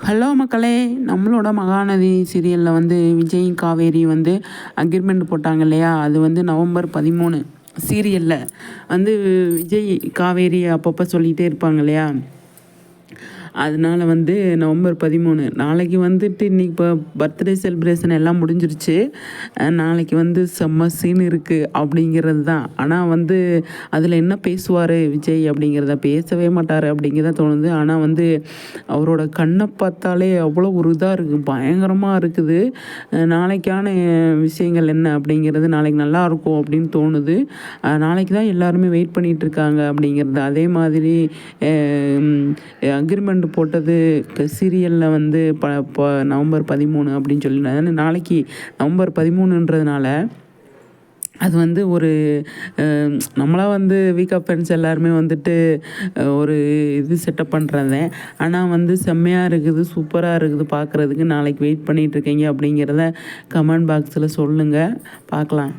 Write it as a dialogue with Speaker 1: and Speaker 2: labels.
Speaker 1: Hello மக்களே, நம்மளோட மகாநதி சீரியலில் வந்து விஜய் காவேரி வந்து அக்ரிமெண்ட் போட்டாங்க இல்லையா? அது வந்து நவம்பர் 13 சீரியலில் வந்து விஜய் காவேரி அப்பப்போ சொல்லிகிட்டே இருப்பாங்க இல்லையா? அதனால் வந்து நவம்பர் 13 நாளைக்கு வந்துட்டு இன்றைக்கி இப்போ பர்த்டே செலிப்ரேஷன் எல்லாம் முடிஞ்சிருச்சு. நாளைக்கு வந்து செம்ம சீன் இருக்குது அப்படிங்கிறது தான். ஆனால் வந்து அதில் என்ன பேசுவார் விஜய் அப்படிங்கிறத பேசவே மாட்டார் அப்படிங்கிறத தோணுது. ஆனால் வந்து அவரோட கண்ணை பார்த்தாலே அவ்வளோ ஒரு இதாக இருக்குது, பயங்கரமாக இருக்குது. நாளைக்கான விஷயங்கள் என்ன அப்படிங்கிறது நாளைக்கு நல்லாயிருக்கும் அப்படின்னு தோணுது. நாளைக்கு தான் எல்லாருமே வெயிட் பண்ணிகிட்ருக்காங்க அப்படிங்கிறது. அதே மாதிரி அக்ரிமெண்ட் போட்டது சீரியலில் வந்து நவம்பர் 13 அப்படின்னு சொல்லி நாளைக்கு நவம்பர் 13ன்றதுனால அது வந்து ஒரு நம்மளாம் வந்து வீக் ஆஃப் ஃப்ரெண்ட்ஸ் எல்லாருமே வந்துட்டு ஒரு இது செட்டப் பண்ணுறதே. ஆனால் வந்து செம்மையாக இருக்குது, சூப்பராக இருக்குது பார்க்குறதுக்கு. நாளைக்கு வெயிட் பண்ணிகிட்ருக்கீங்க அப்படிங்கிறத கமெண்ட் பாக்ஸில் சொல்லுங்கள், பார்க்கலாம்.